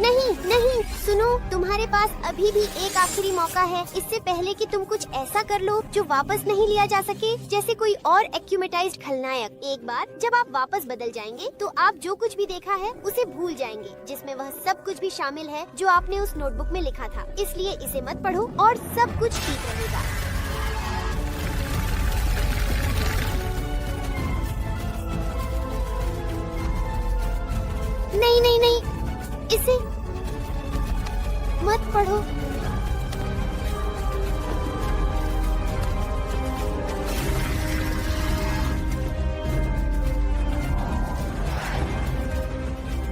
नहीं नहीं, सुनो, तुम्हारे पास अभी भी एक आखिरी मौका है, इससे पहले कि तुम कुछ ऐसा कर लो जो वापस नहीं लिया जा सके, जैसे कोई और एक्यूमेटाइज्ड खलनायक। एक बार जब आप वापस बदल जाएंगे तो आप जो कुछ भी देखा है उसे भूल जाएंगे, जिसमें वह सब कुछ भी शामिल है जो आपने उस नोटबुक में लिखा था। इसलिए इसे मत पढ़ो और सब कुछ ठीक रहेगा। नहीं नहीं नहीं, इसे मत पढ़ो।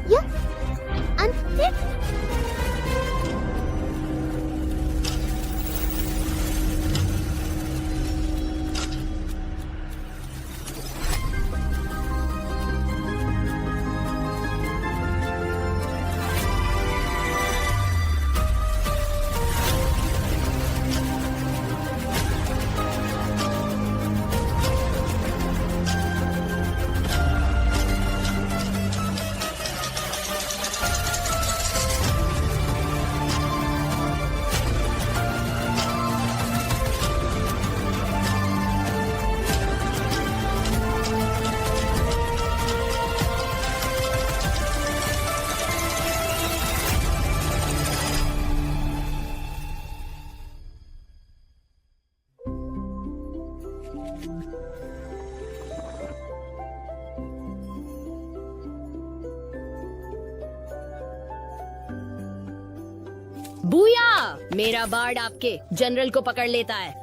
यह अंत बूया! मेरा बार्ड आपके जनरल को पकड़ लेता है।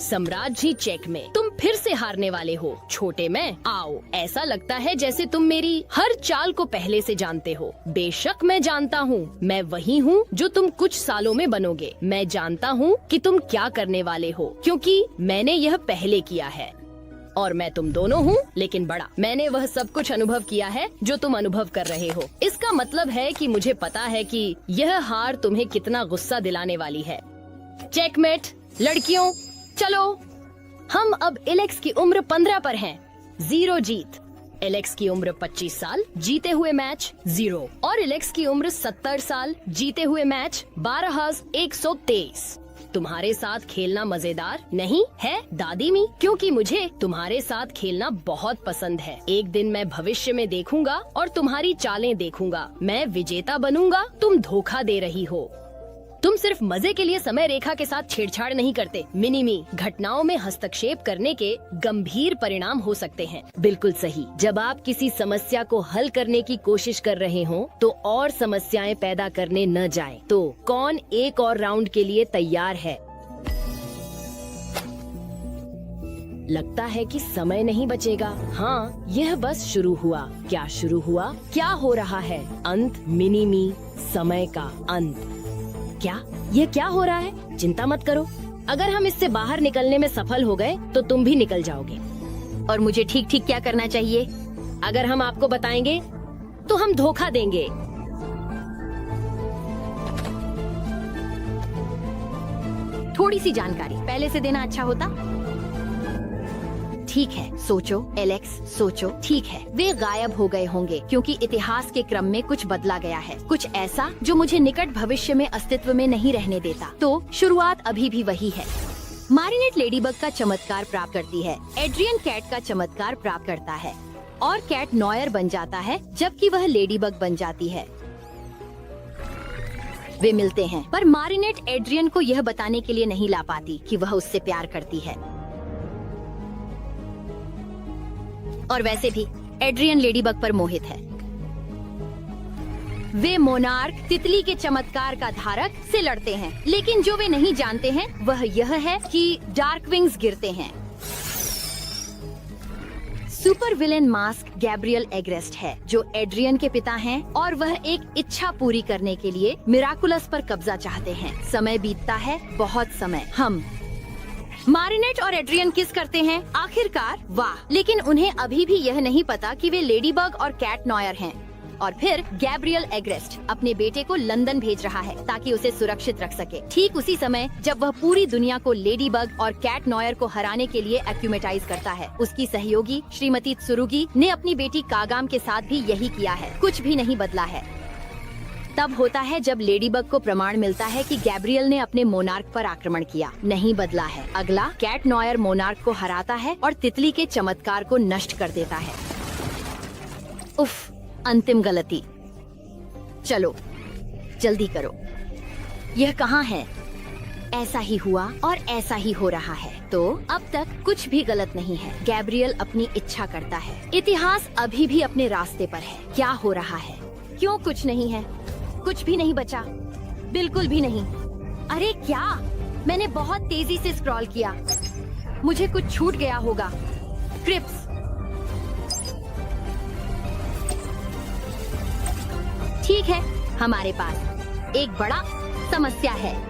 सम्राट जी चेक में, तुम फिर से हारने वाले हो। छोटे में आओ, ऐसा लगता है जैसे तुम मेरी हर चाल को पहले से जानते हो। बेशक मैं जानता हूँ, मैं वही हूँ जो तुम कुछ सालों में बनोगे। मैं जानता हूँ कि तुम क्या करने वाले हो, क्योंकि मैंने यह पहले किया है। और मैं तुम दोनों हूँ, लेकिन बड़ा। मैंने वह सब कुछ अनुभव किया है जो तुम अनुभव कर रहे हो। इसका मतलब है कि मुझे पता है कि यह हार तुम्हें कितना गुस्सा दिलाने वाली है। चेकमेट लड़कियों, चलो। हम अब एलेक्स की उम्र 15 पर हैं। 0 जीत। एलेक्स की उम्र 25 साल, जीते हुए मैच 0। और एलेक्स की उम्र 70 साल, जीते हुए मैच 12,123। तुम्हारे साथ खेलना मजेदार नहीं है दादी मी, क्योंकि मुझे तुम्हारे साथ खेलना बहुत पसंद है। एक दिन मैं भविष्य में देखूंगा और तुम्हारी चालें देखूंगा। मैं विजेता बनूंगा। तुम धोखा दे रही हो। तुम सिर्फ मजे के लिए समय रेखा के साथ छेड़छाड़ नहीं करते। मिनीमी, घटनाओं में हस्तक्षेप करने के गंभीर परिणाम हो सकते हैं। बिल्कुल सही। जब आप किसी समस्या को हल करने की कोशिश कर रहे हो तो और समस्याएं पैदा करने न जाएं। तो कौन एक और राउंड के लिए तैयार है? लगता है कि समय नहीं बचेगा। हाँ, यह बस शुरू हुआ। क्या शुरू हुआ? क्या हो रहा है? अंत। मिनीमी, समय का अंत। क्या? ये क्या हो रहा है? चिंता मत करो। अगर हम इससे बाहर निकलने में सफल हो गए तो तुम भी निकल जाओगे। और मुझे ठीक ठीक क्या करना चाहिए? अगर हम आपको बताएंगे तो हम धोखा देंगे। थोड़ी सी जानकारी पहले से देना अच्छा होता। ठीक है, सोचो एलेक्स, सोचो। ठीक है, वे गायब हो गए होंगे क्योंकि इतिहास के क्रम में कुछ बदला गया है, कुछ ऐसा जो मुझे निकट भविष्य में अस्तित्व में नहीं रहने देता। तो शुरुआत अभी भी वही है। मारिनेट लेडीबग का चमत्कार प्राप्त करती है, एड्रियन कैट का चमत्कार प्राप्त करता है और कैट नॉयर बन जाता है जबकि वह लेडीबग बन जाती है। वे मिलते हैं, पर मारिनेट एड्रियन को यह बताने के लिए नहीं ला पाती कि वह उससे प्यार करती है। और वैसे भी एड्रियन लेडीबग पर मोहित है। वे मोनार्क तितली के चमत्कार का धारक से लड़ते हैं, लेकिन जो वे नहीं जानते हैं वह यह है कि डार्क विंग्स गिरते हैं। सुपर विलेन मास्क गैब्रियल एग्रेस्ट है, जो एड्रियन के पिता हैं और वह एक इच्छा पूरी करने के लिए मिराकुलस पर कब्जा चाहते हैं। समय बीतता है, बहुत समय। हम मारिनेट और एड्रियन किस करते हैं आखिरकार। वाह! लेकिन उन्हें अभी भी यह नहीं पता कि वे लेडीबग और कैट नॉयर हैं। और फिर गैब्रियल एग्रेस्ट अपने बेटे को लंदन भेज रहा है ताकि उसे सुरक्षित रख सके। ठीक उसी समय जब वह पूरी दुनिया को लेडीबग और कैट नॉयर को हराने के लिए एक्यूमेटाइज करता है। उसकी सहयोगी श्रीमती त्सुरुगी ने अपनी बेटी कागाम के साथ भी यही किया है। कुछ भी नहीं बदला है। तब होता है जब लेडीबग को प्रमाण मिलता है कि गैब्रियल ने अपने मोनार्क पर आक्रमण किया, नहीं बदला है। अगला, कैट नॉयर मोनार्क को हराता है और तितली के चमत्कार को नष्ट कर देता है। उफ, अंतिम गलती। चलो जल्दी करो। यह कहाँ है? ऐसा ही हुआ और ऐसा ही हो रहा है। तो अब तक कुछ भी गलत नहीं है। गैब्रियल अपनी इच्छा करता है। इतिहास अभी भी अपने रास्ते पर है। क्या हो रहा है? क्यों कुछ नहीं है? कुछ भी नहीं बचा, बिल्कुल भी नहीं। अरे क्या? मैंने बहुत तेजी से स्क्रॉल किया, मुझे कुछ छूट गया होगा। क्रिप्स, ठीक है, हमारे पास एक बड़ा समस्या है।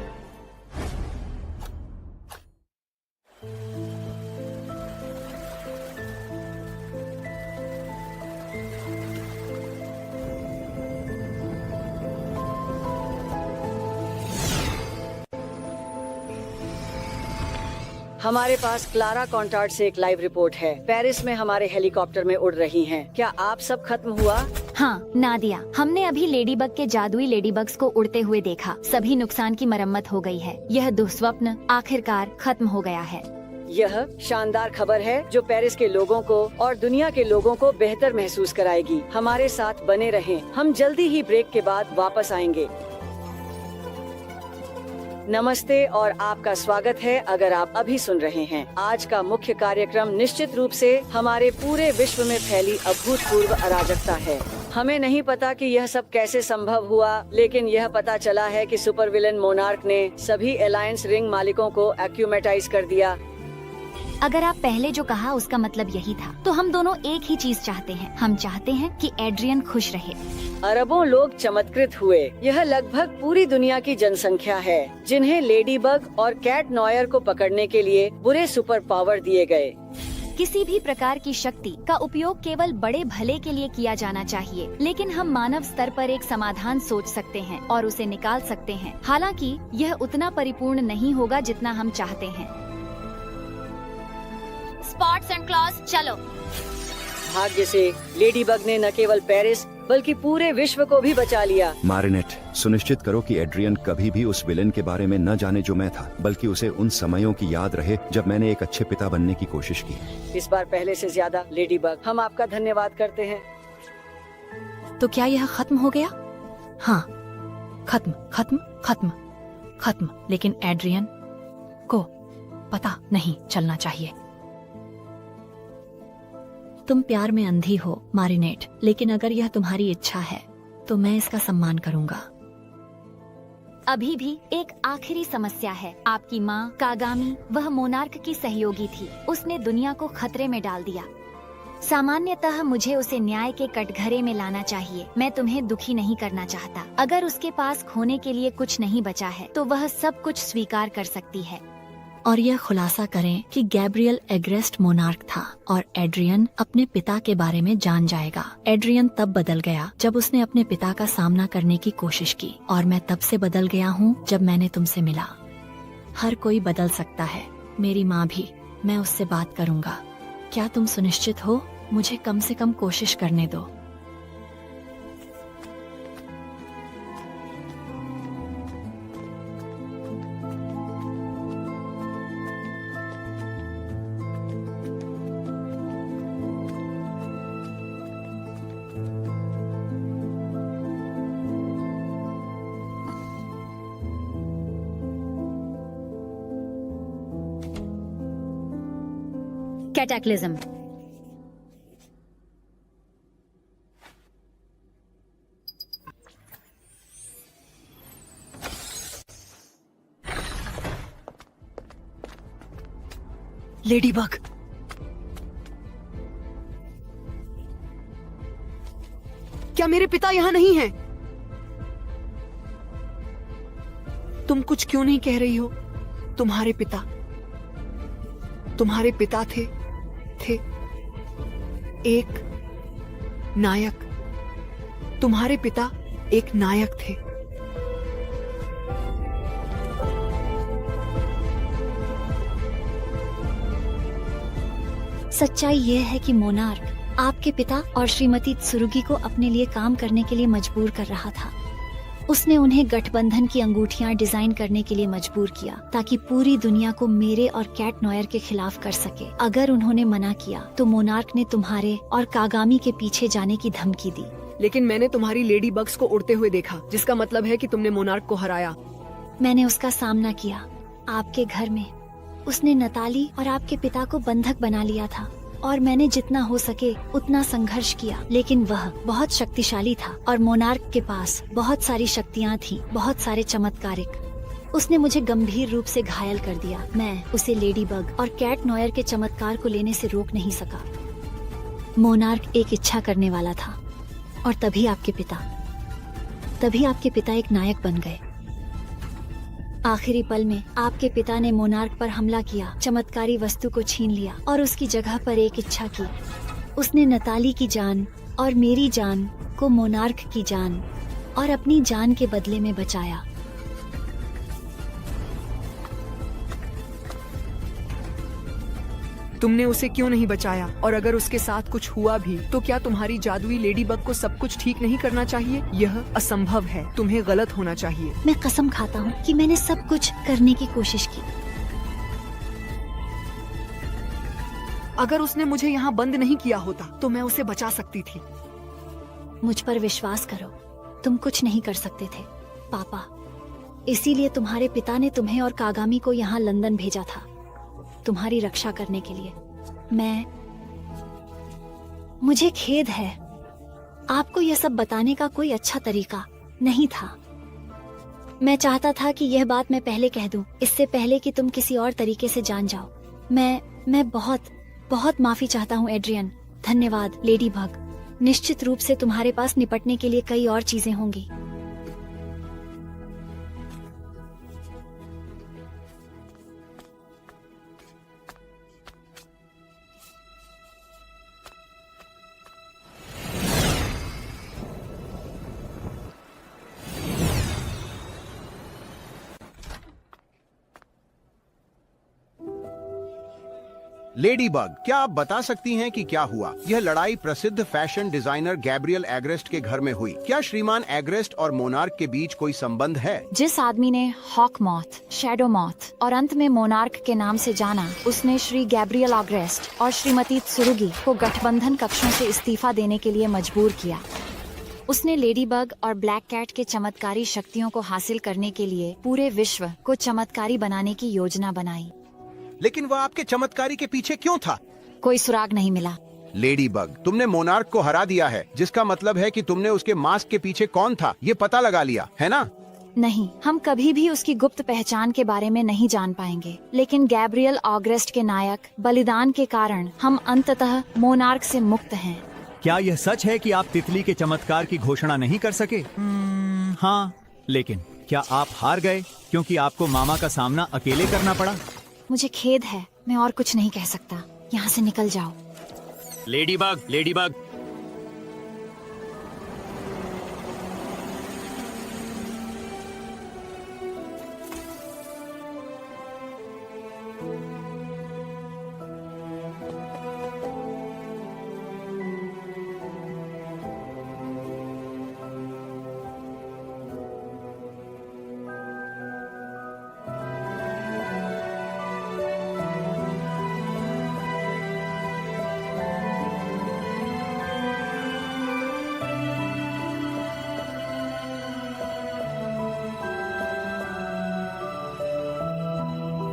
हमारे पास क्लारा कॉन्टार्ड से एक लाइव रिपोर्ट है। पेरिस में हमारे हेलीकॉप्टर में उड़ रही हैं। क्या आप सब खत्म हुआ? हाँ नादिया, हमने अभी लेडीबग के जादुई लेडीबग्स को उड़ते हुए देखा। सभी नुकसान की मरम्मत हो गई है। यह दुस्वप्न आखिरकार खत्म हो गया है। यह शानदार खबर है जो पेरिस के लोगों को और दुनिया के लोगों को बेहतर महसूस कराएगी। हमारे साथ बने रहें। हम जल्दी ही ब्रेक के बाद वापस आएंगे। नमस्ते और आपका स्वागत है अगर आप अभी सुन रहे हैं। आज का मुख्य कार्यक्रम निश्चित रूप से हमारे पूरे विश्व में फैली अभूतपूर्व अराजकता है। हमें नहीं पता कि यह सब कैसे संभव हुआ, लेकिन यह पता चला है कि सुपर विलेन मोनार्क ने सभी अलायंस रिंग मालिकों को एक्यूमेटाइज कर दिया। अगर आप पहले जो कहा उसका मतलब यही था, तो हम दोनों एक ही चीज चाहते हैं। हम चाहते हैं कि एड्रियन खुश रहे। अरबों लोग चमत्कृत हुए। यह लगभग पूरी दुनिया की जनसंख्या है जिन्हें लेडीबग और कैट नॉयर को पकड़ने के लिए बुरे सुपर पावर दिए गए। किसी भी प्रकार की शक्ति का उपयोग केवल बड़े भले के लिए किया जाना चाहिए, लेकिन हम मानव स्तर पर एक समाधान सोच सकते हैं और उसे निकाल सकते हैं। हालांकि यह उतना परिपूर्ण नहीं होगा जितना हम चाहते हैं। स्पॉट्स एंड क्लॉज, चलो। भाग्य से लेडीबग ने न केवल पेरिस बल्कि पूरे विश्व को भी बचा लिया। मारिनेट, सुनिश्चित करो कि एड्रियन कभी भी उस विलेन के बारे में न जाने जो मैं था, बल्कि उसे उन समयों की याद रहे जब मैंने एक अच्छे पिता बनने की कोशिश की। इस बार पहले से ज्यादा लेडीबग, हम आपका धन्यवाद करते हैं। तो क्या यह खत्म हो गया? हाँ, खत्म खत्म खत्म खत्म। लेकिन एड्रियन को पता नहीं चलना चाहिए। तुम प्यार में अंधी हो मारिनेट, लेकिन अगर यह तुम्हारी इच्छा है तो मैं इसका सम्मान करूंगा। अभी भी एक आखिरी समस्या है। आपकी माँ कागामी, वह मोनार्क की सहयोगी थी। उसने दुनिया को खतरे में डाल दिया। सामान्यतः मुझे उसे न्याय के कटघरे में लाना चाहिए। मैं तुम्हें दुखी नहीं करना चाहता। अगर उसके पास खोने के लिए कुछ नहीं बचा है तो वह सब कुछ स्वीकार कर सकती है। और यह खुलासा करें कि गैब्रियल एग्रेस्ट मोनार्क था और एड्रियन अपने पिता के बारे में जान जाएगा। एड्रियन तब बदल गया जब उसने अपने पिता का सामना करने की कोशिश की, और मैं तब से बदल गया हूँ जब मैंने तुमसे मिला। हर कोई बदल सकता है, मेरी माँ भी। मैं उससे बात करूँगा। क्या तुम सुनिश्चित हो? मुझे कम से कम कोशिश करने दो। कैटैक्लिज्म। लेडीबग, क्या मेरे पिता यहाँ नहीं हैं? तुम कुछ क्यों नहीं कह रही हो? तुम्हारे पिता थे एक नायक। तुम्हारे पिता एक नायक थे। सच्चाई यह है कि मोनार्क आपके पिता और श्रीमती त्सुरुगी को अपने लिए काम करने के लिए मजबूर कर रहा था। उसने उन्हें गठबंधन की अंगूठियां डिजाइन करने के लिए मजबूर किया ताकि पूरी दुनिया को मेरे और कैट नॉयर के खिलाफ कर सके। अगर उन्होंने मना किया तो मोनार्क ने तुम्हारे और कागामी के पीछे जाने की धमकी दी। लेकिन मैंने तुम्हारी लेडी बग्स को उड़ते हुए देखा, जिसका मतलब है कि तुमने मोनार्क को हराया। मैंने उसका सामना किया आपके घर में। उसने नताली और आपके पिता को बंधक बना लिया था और मैंने जितना हो सके उतना संघर्ष किया, लेकिन वह बहुत शक्तिशाली था और मोनार्क के पास बहुत सारी शक्तियाँ थीं, बहुत सारे चमत्कारिक। उसने मुझे गंभीर रूप से घायल कर दिया। मैं उसे लेडी बग और कैट नॉयर के चमत्कार को लेने से रोक नहीं सका। मोनार्क एक इच्छा करने वाला था और तभी आपके पिता एक नायक बन गए। आखिरी पल में आपके पिता ने मोनार्क पर हमला किया, चमत्कारी वस्तु को छीन लिया और उसकी जगह पर एक इच्छा की। उसने नताली की जान और मेरी जान को मोनार्क की जान और अपनी जान के बदले में बचाया। तुमने उसे क्यों नहीं बचाया? और अगर उसके साथ कुछ हुआ भी तो क्या तुम्हारी जादुई लेडी बग को सब कुछ ठीक नहीं करना चाहिए? यह असंभव है। तुम्हें गलत होना चाहिए। मैं कसम खाता हूँ कि मैंने सब कुछ करने की कोशिश की। अगर उसने मुझे यहाँ बंद नहीं किया होता तो मैं उसे बचा सकती थी। मुझ पर विश्वास करो, तुम कुछ नहीं कर सकते थे पापा। इसीलिए तुम्हारे पिता ने तुम्हें और कागामी को यहाँ लंदन भेजा था, तुम्हारी रक्षा करने के लिए। मुझे खेद है, आपको यह सब बताने का कोई अच्छा तरीका नहीं था। मैं चाहता था कि यह बात मैं पहले कह दूं, इससे पहले कि तुम किसी और तरीके से जान जाओ। मैं बहुत माफी चाहता हूँ एड्रियन। धन्यवाद लेडी बग। निश्चित रूप से तुम्हारे पास निपटने के लिए कई और चीजें होंगी। लेडी बग, क्या आप बता सकती हैं कि क्या हुआ? यह लड़ाई प्रसिद्ध फैशन डिजाइनर गैब्रियल एग्रेस्ट के घर में हुई। क्या श्रीमान एग्रेस्ट और मोनार्क के बीच कोई संबंध है? जिस आदमी ने हॉक मॉथ, शैडो मॉथ और अंत में मोनार्क के नाम से जाना, उसने श्री गैब्रियल एग्रेस्ट और श्रीमती त्सुरुगी को गठबंधन कक्षों से इस्तीफा देने के लिए मजबूर किया। उसने लेडी बग और ब्लैक कैट के चमत्कारी शक्तियों को हासिल करने के लिए पूरे विश्व को चमत्कारी बनाने की योजना बनाई। लेकिन वह आपके चमत्कारी के पीछे क्यों था? कोई सुराग नहीं मिला। लेडी बग, तुमने मोनार्क को हरा दिया है, जिसका मतलब है कि तुमने उसके मास्क के पीछे कौन था ये पता लगा लिया, है ना? नहीं, हम कभी भी उसकी गुप्त पहचान के बारे में नहीं जान पाएंगे, लेकिन गैब्रियल ऑगस्ट के नायक बलिदान के कारण हम अंततः मोनार्क से मुक्त हैं। क्या यह सच है कि आप तितली के चमत्कार की घोषणा नहीं कर सके? हाँ, लेकिन क्या आप हार गए क्योंकि आपको मामा का सामना अकेले करना पड़ा? मुझे खेद है, मैं और कुछ नहीं कह सकता। यहाँ से निकल जाओ। Lady bug.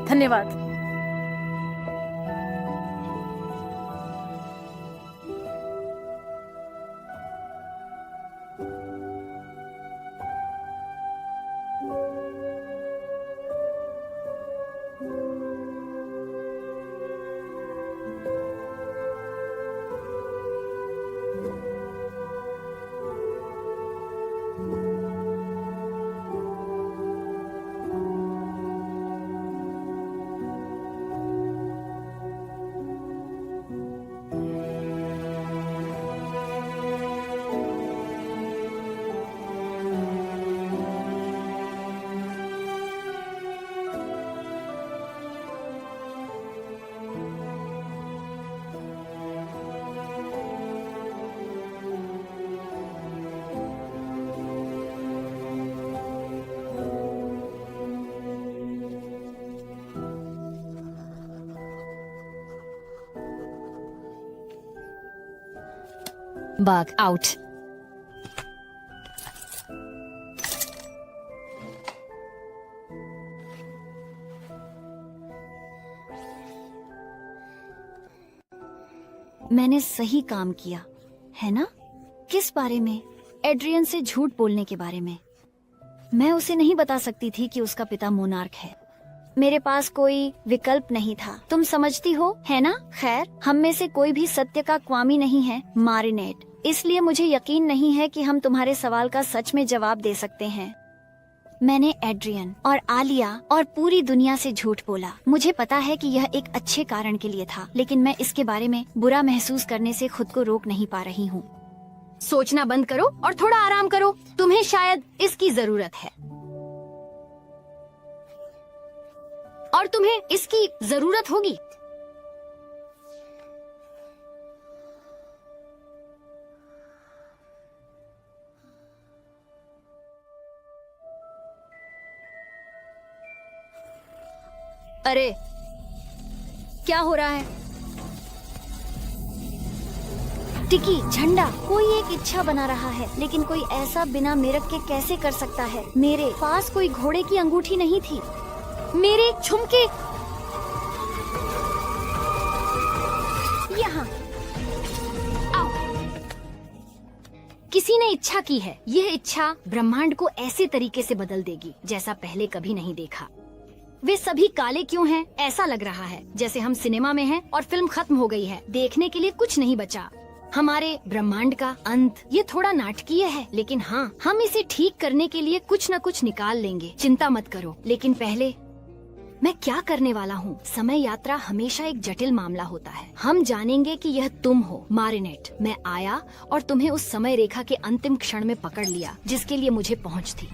धन्यवाद। Bug out. मैंने सही काम किया है ना? किस बारे में? एड्रियन से झूठ बोलने के बारे में। मैं उसे नहीं बता सकती थी कि उसका पिता मोनार्क है। मेरे पास कोई विकल्प नहीं था, तुम समझती हो है ना? खैर, हम में से कोई भी सत्य का स्वामी नहीं है मारिनेट, इसलिए मुझे यकीन नहीं है कि हम तुम्हारे सवाल का सच में जवाब दे सकते हैं। मैंने एड्रियन और आलिया और पूरी दुनिया से झूठ बोला। मुझे पता है कि यह एक अच्छे कारण के लिए था, लेकिन मैं इसके बारे में बुरा महसूस करने से खुद को रोक नहीं पा रही हूँ। सोचना बंद करो और थोड़ा आराम करो, तुम्हें शायद इसकी जरूरत है। और तुम्हें इसकी जरूरत होगी। अरे क्या हो रहा है? टिकी, झंडा कोई एक इच्छा बना रहा है, लेकिन कोई ऐसा बिना मेरक के कैसे कर सकता है? मेरे पास कोई घोड़े की अंगूठी नहीं थी। मेरे झुमके यहाँ किसी ने इच्छा की है। यह इच्छा ब्रह्मांड को ऐसे तरीके से बदल देगी जैसा पहले कभी नहीं देखा। वे सभी काले क्यों हैं? ऐसा लग रहा है जैसे हम सिनेमा में हैं और फिल्म खत्म हो गई है। देखने के लिए कुछ नहीं बचा। हमारे ब्रह्मांड का अंत। ये थोड़ा नाटकीय है, लेकिन हाँ, हम इसे ठीक करने के लिए कुछ न कुछ निकाल लेंगे। चिंता मत करो। लेकिन पहले मैं क्या करने वाला हूँ? समय यात्रा हमेशा एक जटिल मामला होता है। हम जानेंगे कि यह तुम हो मारिनेट। मैं आया और तुम्हें उस समय रेखा के अंतिम क्षण में पकड़ लिया जिसके लिए मुझे पहुँच थी।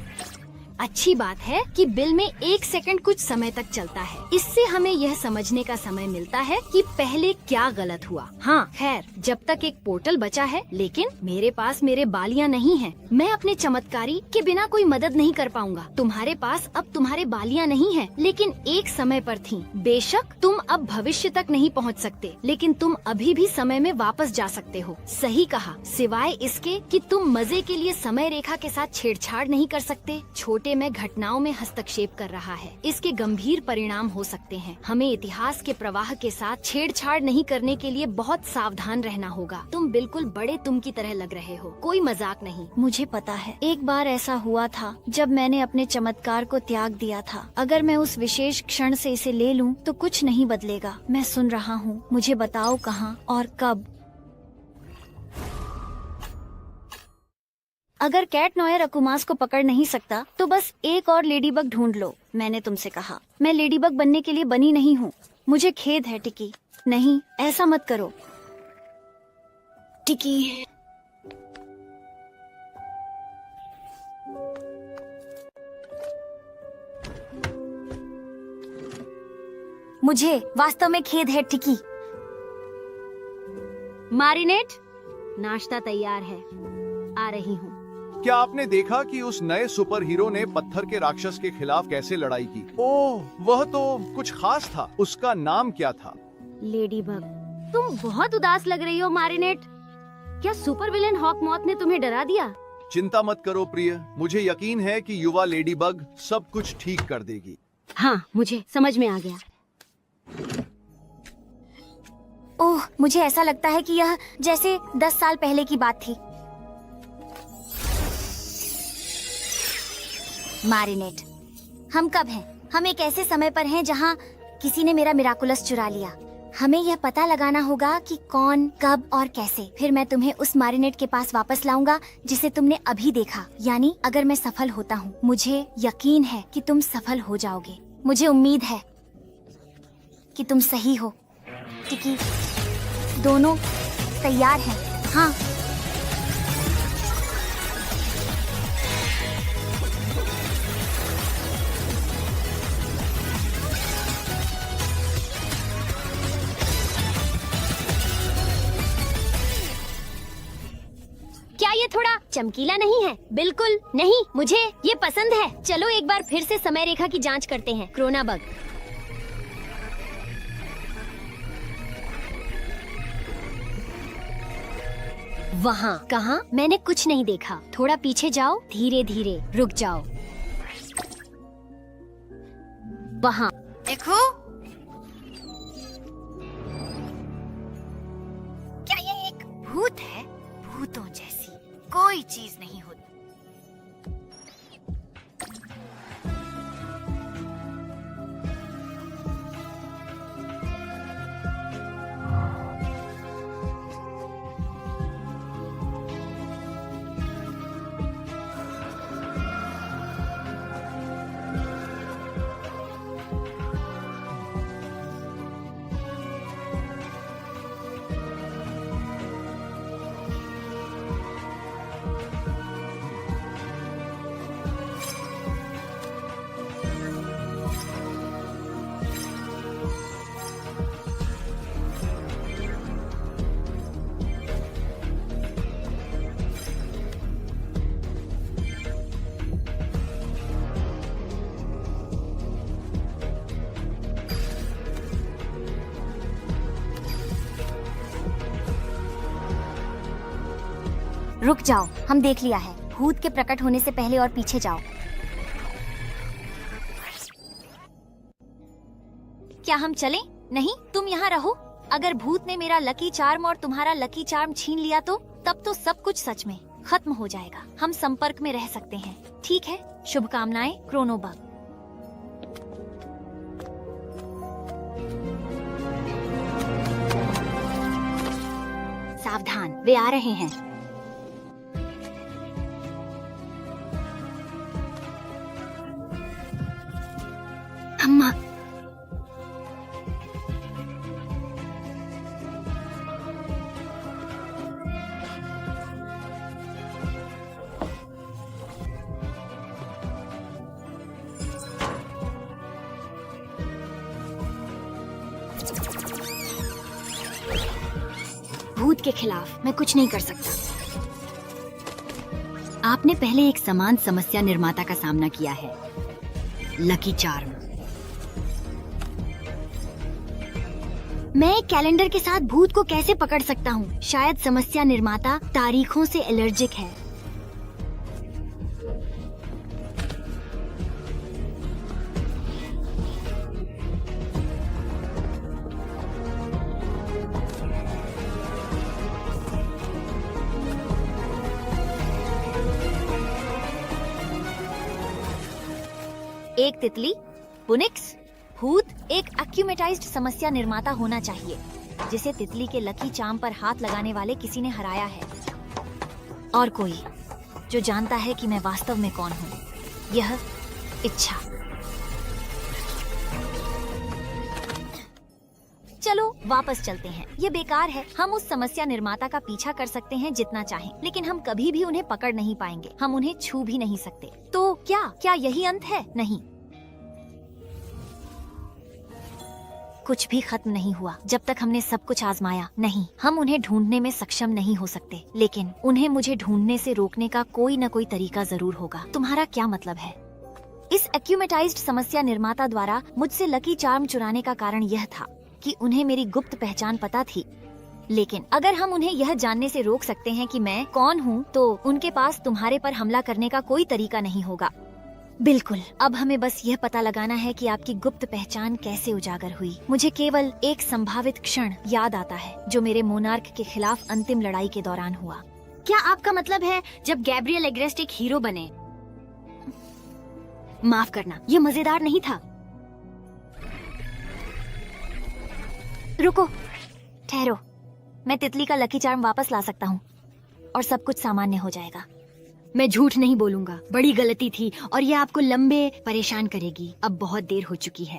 अच्छी बात है कि बिल में 1 सेकंड कुछ समय तक चलता है। इससे हमें यह समझने का समय मिलता है कि पहले क्या गलत हुआ। हाँ, खैर, जब तक एक पोर्टल बचा है, लेकिन मेरे पास मेरे बालियां नहीं हैं। मैं अपने चमत्कारी के बिना कोई मदद नहीं कर पाऊंगा। तुम्हारे पास अब तुम्हारे बालियां नहीं हैं, लेकिन एक समय पर थीं। बेशक तुम अब भविष्य तक नहीं पहुंच सकते, लेकिन तुम अभी भी समय में वापस जा सकते हो। सही कहा, सिवाय इसके कि तुम मजे के लिए समय रेखा के साथ छेड़छाड़ नहीं कर सकते। छोटे में घटनाओं में हस्तक्षेप कर रहा है। इसके गंभीर परिणाम हो सकते हैं। हमें इतिहास के प्रवाह के साथ छेड़छाड़ नहीं करने के लिए बहुत सावधान रहना होगा। तुम बिल्कुल बड़े तुम की तरह लग रहे हो, कोई मजाक नहीं। मुझे पता है, एक बार ऐसा हुआ था जब मैंने अपने चमत्कार को त्याग दिया था। अगर मैं उस विशेष क्षण से इसे ले लूं, तो कुछ नहीं बदलेगा। मैं सुन रहा हूँ, मुझे बताओ कहाँ और कब। अगर कैट नॉयर अकुमास को पकड़ नहीं सकता, तो बस एक और लेडीबग ढूंढ लो। मैंने तुमसे कहा, मैं लेडीबग बनने के लिए बनी नहीं हूँ। मुझे खेद है टिकी। नहीं, ऐसा मत करो टिकी। मुझे वास्तव में खेद है टिकी। मारिनेट, नाश्ता तैयार है, आ रही हूँ। क्या आपने देखा कि उस नए सुपर हीरो ने पत्थर के राक्षस के खिलाफ कैसे लड़ाई की? ओह, वह तो कुछ खास था। उसका नाम क्या था? लेडीबग। तुम बहुत उदास लग रही हो मारिनेट। क्या सुपर विलेन हॉकमॉथ ने तुम्हें डरा दिया? चिंता मत करो प्रिय, मुझे यकीन है कि युवा लेडीबग सब कुछ ठीक कर देगी। हाँ, मुझे समझ में आ गया। ओह, मुझे ऐसा लगता है कि यह जैसे 10 साल पहले की बात थी। मारिनेट, हम कब हैं? हम एक ऐसे समय पर हैं जहां किसी ने मेरा मिराकुलस चुरा लिया। हमें यह पता लगाना होगा कि कौन, कब और कैसे। फिर मैं तुम्हें उस मारिनेट के पास वापस लाऊंगा जिसे तुमने अभी देखा। यानी अगर मैं सफल होता हूँ, मुझे यकीन है कि तुम सफल हो जाओगे। मुझे उम्मीद है कि तुम सही हो। टिकी, दोनों तैयार हैं? हाँ। क्या ये थोड़ा चमकीला नहीं है? बिल्कुल नहीं, मुझे ये पसंद है। चलो एक बार फिर से समय रेखा की जांच करते हैं। क्रोनाबग। वहाँ। कहाँ? मैंने कुछ नहीं देखा। थोड़ा पीछे जाओ, धीरे धीरे। रुक जाओ। वहाँ देखो। क्या ये एक भूत है? भूतों जैसी कोई चीज नहीं होती। रुक जाओ, हम देख लिया है। भूत के प्रकट होने से पहले और पीछे जाओ। क्या हम चलें? नहीं, तुम यहाँ रहो। अगर भूत ने मेरा लकी चार्म और तुम्हारा लकी चार्म छीन लिया तो तब तो सब कुछ सच में खत्म हो जाएगा। हम संपर्क में रह सकते हैं, ठीक है? शुभकामनाएं, क्रोनोबग। सावधान, वे आ रहे हैं। अम्मा, भूत के खिलाफ मैं कुछ नहीं कर सकता। आपने पहले एक समान समस्या निर्माता का सामना किया है, लकी चार्म। मैं एक कैलेंडर के साथ भूत को कैसे पकड़ सकता हूँ? शायद समस्या निर्माता तारीखों से एलर्जिक है। एक तितली, बुनिक्स, भूत एक एक्यूमेटाइज्ड समस्या निर्माता होना चाहिए जिसे तितली के लकी चार्म पर हाथ लगाने वाले किसी ने हराया है, और कोई जो जानता है कि मैं वास्तव में कौन हूँ। यह इच्छा। चलो वापस चलते हैं। ये बेकार है। हम उस समस्या निर्माता का पीछा कर सकते हैं जितना चाहें, लेकिन हम कभी भी उन्हें पकड़ नहीं पाएंगे। हम उन्हें छू भी नहीं सकते। तो क्या यही अंत है? नहीं, कुछ भी खत्म नहीं हुआ जब तक हमने सब कुछ आजमाया नहीं। हम उन्हें ढूंढने में सक्षम नहीं हो सकते, लेकिन उन्हें मुझे ढूंढने से रोकने का कोई न कोई तरीका जरूर होगा। तुम्हारा क्या मतलब है? इस एक्यूमेटाइज्ड समस्या निर्माता द्वारा मुझसे लकी चार्म चुराने का कारण यह था कि उन्हें मेरी गुप्त पहचान पता थी। लेकिन अगर हम उन्हें यह जानने से रोक सकते हैं कि मैं कौन हूँ, तो उनके पास तुम्हारे पर हमला करने का कोई तरीका नहीं होगा। बिल्कुल। अब हमें बस यह पता लगाना है कि आपकी गुप्त पहचान कैसे उजागर हुई। मुझे केवल एक संभावित क्षण याद आता है जो मेरे मोनार्क के खिलाफ अंतिम लड़ाई के दौरान हुआ। क्या आपका मतलब है जब गैब्रियल एग्रेस्ट एक हीरो बने? माफ करना, यह मजेदार नहीं था। रुको, ठहरो। मैं तितली का लकी चार्म वापस ला सकता हूँ और सब कुछ सामान्य हो जाएगा। मैं झूठ नहीं बोलूंगा। बड़ी गलती थी और यह आपको लंबे परेशान करेगी। अब बहुत देर हो चुकी है।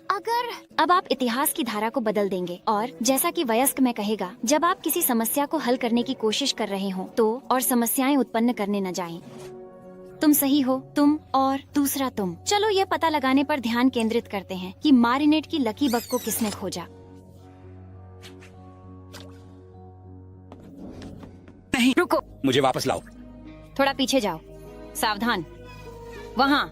अगर अब आप इतिहास की धारा को बदल देंगे और जैसा कि वयस्क में कहेगा, जब आप किसी समस्या को हल करने की कोशिश कर रहे हो तो और समस्याएं उत्पन्न करने न जाएं। तुम सही हो, तुम और दूसरा तुम। चलो ये पता लगाने पर ध्यान केंद्रित करते हैं कि मारिनेट की लकी बग को किसने खोजा। नहीं, रुको, मुझे वापस लाओ। थोड़ा पीछे जाओ। सावधान, वहाँ।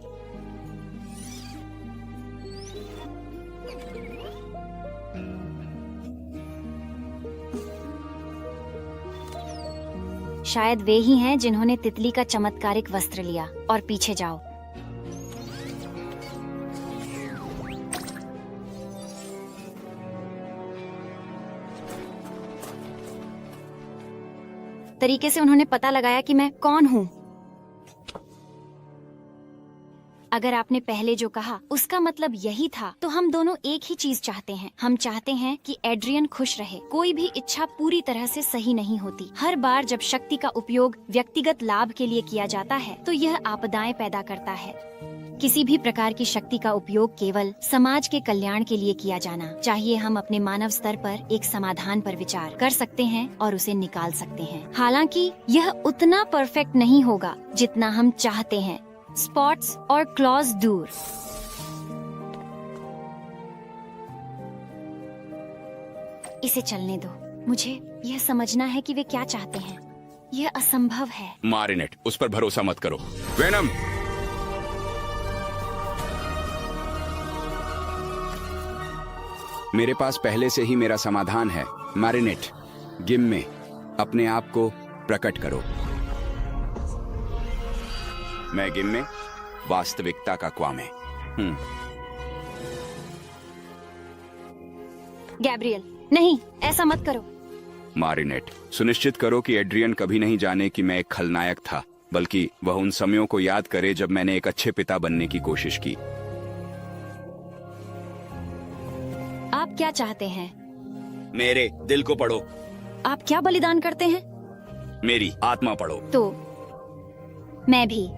शायद वे ही हैं जिन्होंने तितली का चमत्कारिक वस्त्र लिया। और पीछे जाओ। तरीके से उन्होंने पता लगाया कि मैं कौन हूँ। अगर आपने पहले जो कहा उसका मतलब यही था, तो हम दोनों एक ही चीज चाहते हैं। हम चाहते हैं कि एड्रियन खुश रहे। कोई भी इच्छा पूरी तरह से सही नहीं होती। हर बार जब शक्ति का उपयोग व्यक्तिगत लाभ के लिए किया जाता है तो यह आपदाएं पैदा करता है। किसी भी प्रकार की शक्ति का उपयोग केवल समाज के कल्याण के लिए किया जाना चाहिए। हम अपने मानव स्तर पर एक समाधान पर विचार कर सकते हैं और उसे निकाल सकते हैं। हालांकि यह उतना परफेक्ट नहीं होगा जितना हम चाहते हैं। स्पॉट्स और क्लॉज दूर। इसे चलने दो। मुझे यह समझना है कि वे क्या चाहते हैं। यह असंभव है। मारिनेट, उस पर भरोसा मत करो। वेनम, मेरे पास पहले से ही मेरा समाधान है। मारिनेट, गिम में अपने आप को प्रकट करो। मैं गिम में वास्तविकता का क्वामे। गैब्रियल, नहीं, ऐसा मत करो। मारिनेट, सुनिश्चित करो कि एड्रियन कभी नहीं जाने कि मैं एक खलनायक था, बल्कि वह उन समयों को याद करे जब मैंने एक अच्छे पिता बनने की कोशिश की। आप क्या चाहते हैं? मेरे दिल को पढ़ो। आप क्या बलिदान करते हैं? मेरी आत्मा पढ़ो। तो मैं भी।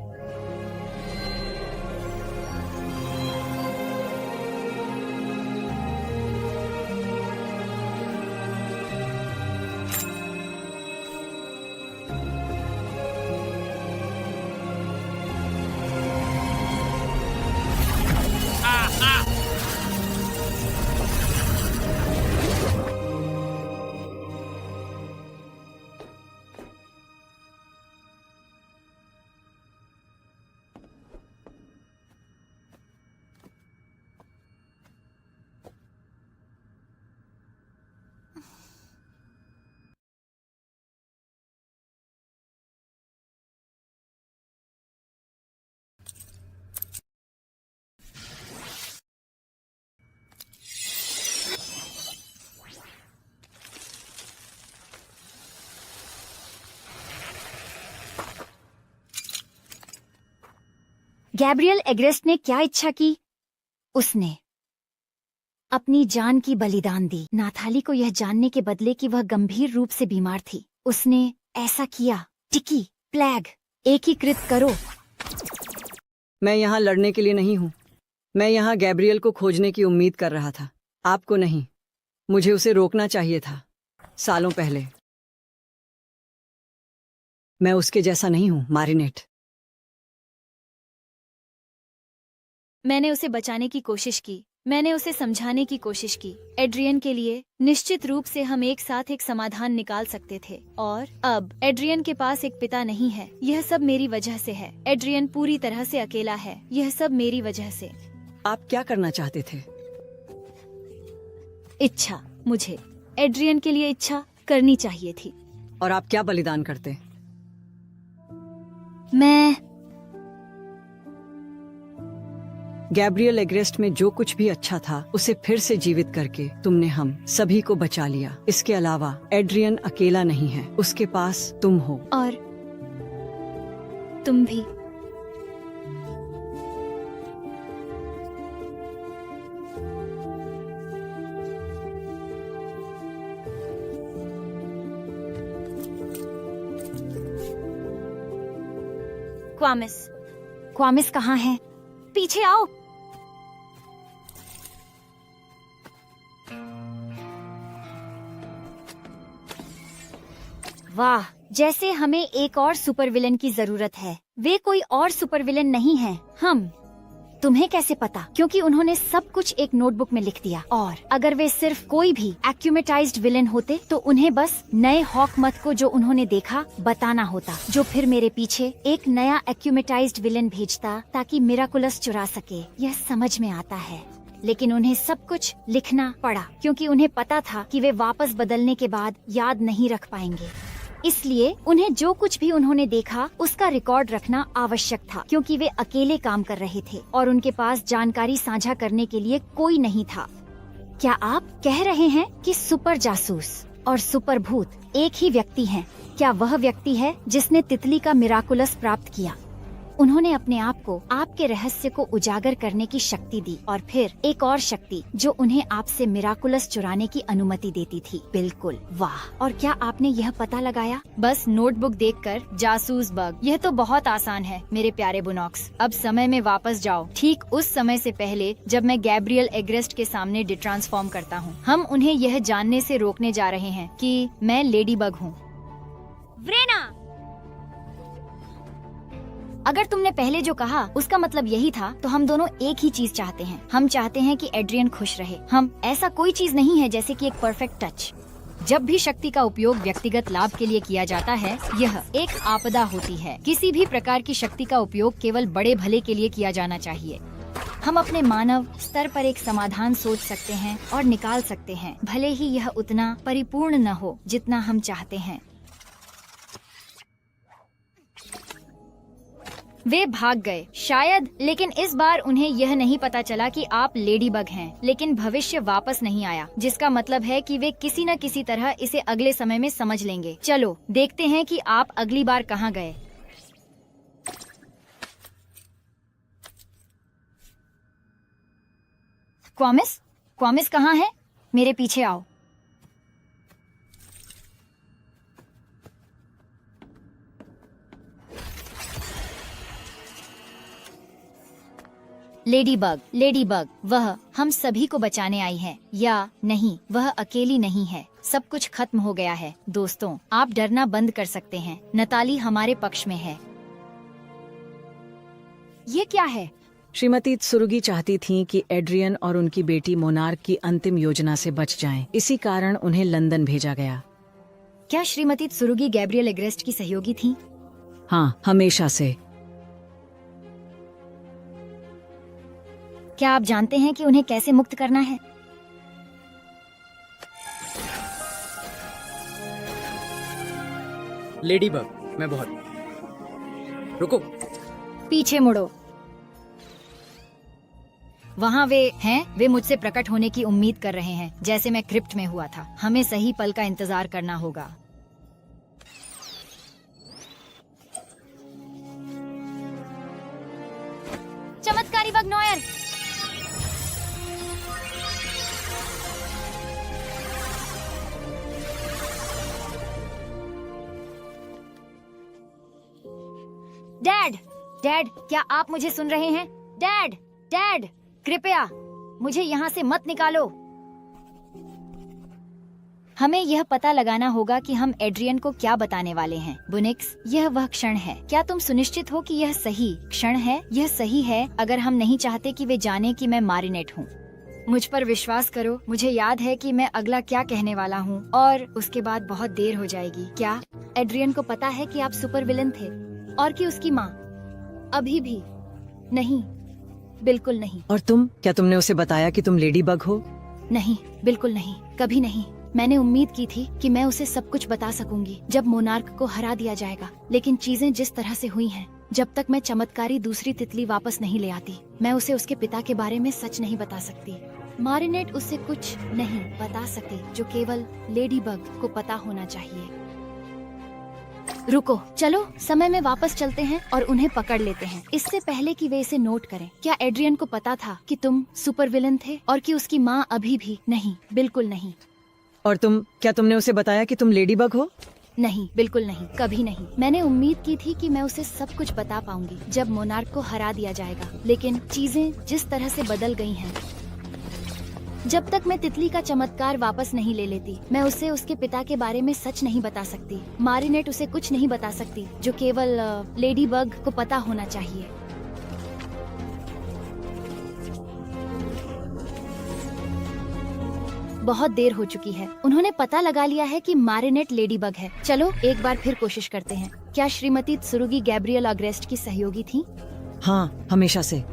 गैब्रियल एग्रेस्ट ने क्या इच्छा की? उसने अपनी जान की बलिदान दी। नाथाली को यह जानने के बदले कि वह गंभीर रूप से बीमार थी। उसने ऐसा किया। टिकी, प्लेग, एकीकृत करो। मैं यहाँ लड़ने के लिए नहीं हूँ। मैं यहाँ गैब्रियल को खोजने की उम्मीद कर रहा था, आपको नहीं। मुझे उसे रोकना चाहिए था, सालों पहले। मैं उसके जैसा नहीं हूँ, मारिनेट। मैंने उसे बचाने की कोशिश की। मैंने उसे समझाने की कोशिश की। एड्रियन के लिए निश्चित रूप से हम एक साथ एक समाधान निकाल सकते थे। और अब एड्रियन के पास एक पिता नहीं है। यह सब मेरी वजह से है। एड्रियन पूरी तरह से अकेला है। यह सब मेरी वजह से। आप क्या करना चाहते थे? इच्छा। मुझे एड्रियन के लिए इच्छा करनी चाहिए थी। और आप क्या बलिदान करते? मैं गैब्रियल एग्रेस्ट में जो कुछ भी अच्छा था उसे फिर से जीवित करके तुमने हम सभी को बचा लिया। इसके अलावा एड्रियन अकेला नहीं है, उसके पास तुम हो। और तुम भी। क्वामिस कहाँ है? पीछे आओ। वाह, जैसे हमें एक और सुपर विलेन की जरूरत है। वे कोई और सुपर विलेन नहीं है, हम। तुम्हें कैसे पता? क्योंकि उन्होंने सब कुछ एक नोटबुक में लिख दिया। और अगर वे सिर्फ कोई भी एक्यूमेटाइज्ड विलेन होते तो उन्हें बस नए हॉकमत को जो उन्होंने देखा बताना होता, जो फिर मेरे पीछे एक नया एक्यूमेटाइज्ड विलेन भेजता ताकि मिराकुलस चुरा सके। यह समझ में आता है, लेकिन उन्हें सब कुछ लिखना पड़ा क्योंकि उन्हें पता था कि वे वापस बदलने के बाद याद नहीं रख पाएंगे। इसलिए उन्हें जो कुछ भी उन्होंने देखा उसका रिकॉर्ड रखना आवश्यक था, क्योंकि वे अकेले काम कर रहे थे और उनके पास जानकारी साझा करने के लिए कोई नहीं था। क्या आप कह रहे हैं कि सुपर जासूस और सुपर भूत एक ही व्यक्ति हैं? क्या वह व्यक्ति है जिसने तितली का मिराकुलस प्राप्त किया? उन्होंने अपने आप को आपके रहस्य को उजागर करने की शक्ति दी और फिर एक और शक्ति जो उन्हें आपसे मिराकुलस चुराने की अनुमति देती थी। बिल्कुल, वाह। और क्या आपने यह पता लगाया? बस नोटबुक देखकर जासूस बग। यह तो बहुत आसान है मेरे प्यारे बुनॉक्स। अब समय में वापस जाओ, ठीक उस समय से पहले जब मैं गैब्रियल एग्रेस्ट के सामने डिट्रांसफॉर्म करता हूँ। हम उन्हें यह जानने से रोकने जा रहे हैं कि मैं लेडी बग हूँ। व्रेना, अगर तुमने पहले जो कहा उसका मतलब यही था, तो हम दोनों एक ही चीज चाहते हैं। हम चाहते हैं कि एड्रियन खुश रहे। हम ऐसा कोई चीज नहीं है जैसे कि एक परफेक्ट टच। जब भी शक्ति का उपयोग व्यक्तिगत लाभ के लिए किया जाता है, यह एक आपदा होती है। किसी भी प्रकार की शक्ति का उपयोग केवल बड़े भले के लिए किया जाना चाहिए। हम अपने मानव स्तर पर एक समाधान सोच सकते हैं और निकाल सकते हैं, भले ही यह उतना परिपूर्ण न हो जितना हम चाहते हैं। वे भाग गए शायद, लेकिन इस बार उन्हें यह नहीं पता चला कि आप लेडी बग हैं। लेकिन भविष्य वापस नहीं आया, जिसका मतलब है कि वे किसी न किसी तरह इसे अगले समय में समझ लेंगे। चलो देखते हैं कि आप अगली बार कहाँ गए। क्वामिस कहाँ है? मेरे पीछे आओ। लेडी बग, वह हम सभी को बचाने आई है या नहीं? वह अकेली नहीं है। सब कुछ खत्म हो गया है। दोस्तों, आप डरना बंद कर सकते हैं। नताली हमारे पक्ष में है। ये क्या है? श्रीमती त्सुरुगी चाहती थीं कि एड्रियन और उनकी बेटी मोनार्क की अंतिम योजना से बच जाएं। इसी कारण उन्हें लंदन भेजा गया। क्या श्रीमती त्सुरुगी गैब्रियल एग्रेस्ट की सहयोगी थी? हाँ, हमेशा से। क्या आप जानते हैं कि उन्हें कैसे मुक्त करना है? लेडी बग, मैं बहुत। रुको। पीछे मुड़ो। वहाँ वे हैं। वे मुझसे प्रकट होने की उम्मीद कर रहे हैं, जैसे मैं क्रिप्ट में हुआ था। हमें सही पल का इंतजार करना होगा। चमत्कारी बग नॉयर। डैड, क्या आप मुझे सुन रहे हैं? डैड, कृपया मुझे यहाँ से मत निकालो। हमें यह पता लगाना होगा कि हम एड्रियन को क्या बताने वाले हैं। बुनिक्स, यह वह क्षण है। क्या तुम सुनिश्चित हो कि यह सही क्षण है? यह सही है अगर हम नहीं चाहते कि वे जाने कि मैं मारिनेट हूँ। मुझ पर विश्वास करो, मुझे याद है कि मैं अगला क्या कहने वाला हूँ और उसके बाद बहुत देर हो जाएगी। क्या एड्रियन को पता है कि आप सुपर विलन थे और कि उसकी माँ? अभी भी नहीं, बिल्कुल नहीं। और तुम, क्या तुमने उसे बताया कि तुम लेडी बग हो? नहीं, बिल्कुल नहीं, कभी नहीं। मैंने उम्मीद की थी कि मैं उसे सब कुछ बता सकूंगी जब मोनार्क को हरा दिया जाएगा, लेकिन चीजें जिस तरह से हुई हैं, जब तक मैं चमत्कारी दूसरी तितली वापस नहीं ले आती, मैं उसे उसके पिता के बारे में सच नहीं बता सकती। मारिनेट उसे कुछ नहीं बता सकती जो केवल लेडी बग को पता होना चाहिए। रुको, चलो समय में वापस चलते हैं और उन्हें पकड़ लेते हैं, इससे पहले कि वे इसे नोट करें। क्या एड्रियन को पता था कि तुम सुपर विलन थे और कि उसकी माँ अभी भी? नहीं, बिल्कुल नहीं। और तुम, क्या तुमने उसे बताया कि तुम लेडी बग हो? नहीं, बिल्कुल नहीं, कभी नहीं। मैंने उम्मीद की थी कि मैं उसे सब कुछ बता पाऊंगी जब मोनार्क को हरा दिया जाएगा, लेकिन चीजें जिस तरह से बदल गई हैं, जब तक मैं तितली का चमत्कार वापस नहीं ले लेती, मैं उसे उसके पिता के बारे में सच नहीं बता सकती। मारिनेट उसे कुछ नहीं बता सकती जो केवल लेडी बग को पता होना चाहिए। बहुत देर हो चुकी है। उन्होंने पता लगा लिया है कि मारिनेट लेडी बग है। चलो एक बार फिर कोशिश करते हैं। क्या श्रीमती त्सुरुगी गैब्रियल एग्रेस्ट की सहयोगी थी? हाँ, हमेशा से।